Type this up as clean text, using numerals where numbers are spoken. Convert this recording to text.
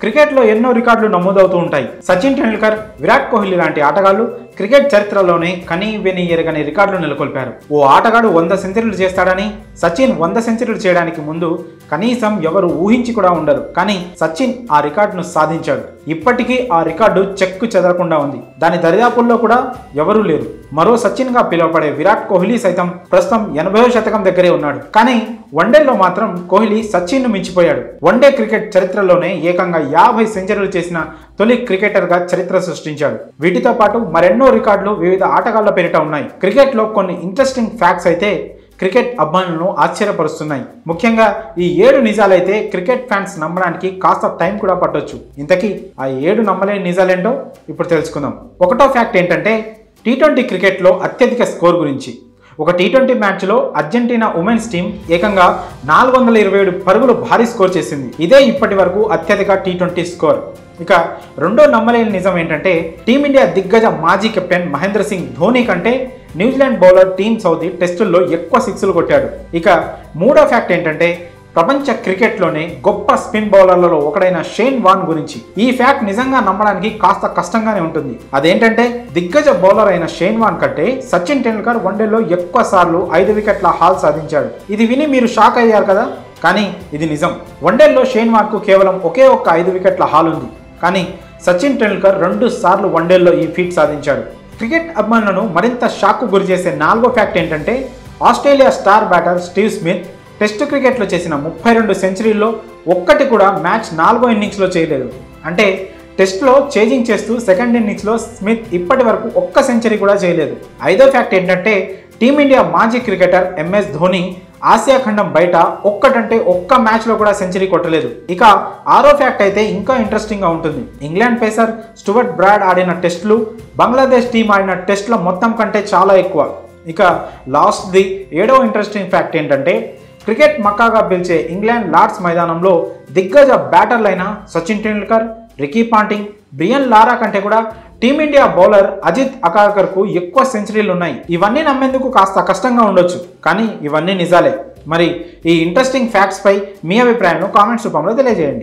క్రికెట్లో ఎన్నో రికార్డులు నమోదవుతూ ఉంటాయి. సచిన్ టెండూల్కర్, విరాట్ కోహ్లీ లాంటి ఆటగాళ్లు క్రికెట్ చరిత్రలోనే కనీ విని ఎరగని రికార్డులు నెలకొల్పారు. ఓ ఆటగాడు 100 సెంచరీలు చేస్తాడని సచిన్ 100 సెంచరీలు చేయడానికి ముందు కనీసం ఎవరు ఊహించి కూడా ఉండరు. కానీ సచిన్ ఆ రికార్డును సాధించాడు. ఇప్పటికీ ఆ రికార్డు చెక్కు చెదరకుండా ఉంది. దాని దరిదాపుల్లో కూడా ఎవరూ లేరు. మరో సచిన్ గా పిలువబడే విరాట్ కోహ్లీ సైతం ప్రస్తుతం 80వ శతకం దగ్గరే ఉన్నాడు. కానీ వన్డేల్లో మాత్రం కోహ్లీ సచిన్ ను మించిపోయాడు. వన్డే క్రికెట్ చరిత్రలోనే ఏకంగా 50 సెంచరీలు చేసిన తొలి క్రికెటర్ గా చరిత్ర సృష్టించాడు. వీటితో పాటు మరెన్నో రికార్డులు వివిధ ఆటగాళ్ల పేరిట ఉన్నాయి. క్రికెట్ లో కొన్ని ఇంట్రెస్టింగ్ ఫ్యాక్ట్స్ అయితే క్రికెట్ అభిమానులను ఆశ్చర్యపరుస్తున్నాయి. ముఖ్యంగా ఈ 7 నిజాలైతే క్రికెట్ ఫ్యాన్స్ నమ్మడానికి కాస్త టైం కూడా పట్టొచ్చు. ఇంతకీ ఆ 7 నమ్మలేని నిజాలేంటో ఇప్పుడు తెలుసుకుందాం. ఒకటో ఫ్యాక్ట్ ఏంటంటే T20 క్రికెట్లో అత్యధిక స్కోర్ గురించి. ఒక T20 మ్యాచ్లో అర్జెంటీనా ఉమెన్స్ టీం ఏకంగా 427 పరుగులు భారీ స్కోర్ చేసింది. ఇదే ఇప్పటి వరకు అత్యధిక T20 స్కోర్. ఇక రెండో నమ్మలేని నిజం ఏంటంటే టీమిండియా దిగ్గజ మాజీ కెప్టెన్ మహేంద్ర సింగ్ ధోని కంటే న్యూజిలాండ్ బౌలర్ టీమ్ సౌదీ టెస్టుల్లో ఎక్కువ సిక్స్లు కొట్టాడు. ఇక మూడో ఫ్యాక్ట్ ఏంటంటే ప్రపంచ క్రికెట్లోనే గొప్ప స్పిన్ బౌలర్లలో ఒకడైన షేన్ వాన్ గురించి. ఈ ఫ్యాక్ట్ నిజంగా నమ్మడానికి కాస్త కష్టంగానే ఉంటుంది. అదేంటంటే దిగ్గజ బౌలర్ అయిన షేన్ వాన్ కంటే సచిన్ టెండూల్కర్ వన్డేలో ఎక్కువ సార్లు 5 వికెట్ల హాల్ సాధించాడు. ఇది విని మీరు షాక్ అయ్యారు కదా, కానీ ఇది నిజం. వన్డేల్లో షేన్ వాన్ కు కేవలం ఒకే ఒక్క 5 వికెట్ల హాల్ ఉంది. కానీ సచిన్ టెండూల్కర్ 2 సార్లు వన్డేల్లో ఈ ఫీట్ సాధించాడు. క్రికెట్ అభిమానులను మరింత షాక్కు గురి చేసే నాలుగో ఫ్యాక్ట్ ఏంటంటే Australia star batter Steve Smith test క్రికెట్లో చేసిన 32 సెంచరీల్లో ఒక్కటి కూడా మ్యాచ్ 4వ ఇన్నింగ్స్లో చేయలేదు. అంటే టెస్ట్లో చేజింగ్ చేస్తూ సెకండ్ ఇన్నింగ్స్లో స్మిత్ ఇప్పటి వరకు ఒక్క సెంచరీ కూడా చేయలేదు. ఐదో ఫ్యాక్ట్ ఏంటంటే టీమిండియా మాజీ క్రికెటర్ MS ధోని ఆసియా ఖండం బయట ఒక్క మ్యాచ్లో కూడా సెంచరీ కొట్టలేదు. ఇక ఆరో ఫ్యాక్ట్ అయితే ఇంకా ఇంట్రెస్టింగ్గా ఉంటుంది. ఇంగ్లాండ్ పేసర్ స్టూవర్ట్ బ్రాడ్ ఆడిన టెస్టులు బంగ్లాదేశ్ టీం ఆడిన టెస్టుల మొత్తం కంటే చాలా ఎక్కువ. ఇక లాస్ట్ది 7వ ఇంట్రెస్టింగ్ ఫ్యాక్ట్ ఏంటంటే క్రికెట్ మక్కాగా పిలిచే ఇంగ్లాండ్ లార్డ్స్ మైదానంలో దిగ్గజ బ్యాటర్లైన Sachin Tendulkar, Ricky Ponting, Brian Lara కంటే కూడా టీమిండియా బౌలర్ అజిత్ అకార్కర్ కు ఎక్కువ సెంచరీలు ఉన్నాయి. ఇవన్నీ నమ్మేందుకు కాస్త కష్టంగా ఉండొచ్చు, కానీ ఇవన్నీ నిజాలే. మరి ఈ ఇంట్రెస్టింగ్ ఫ్యాక్ట్స్ పై మీ అభిప్రాయాలను కామెంట్స్ రూపంలో తెలియజేయండి.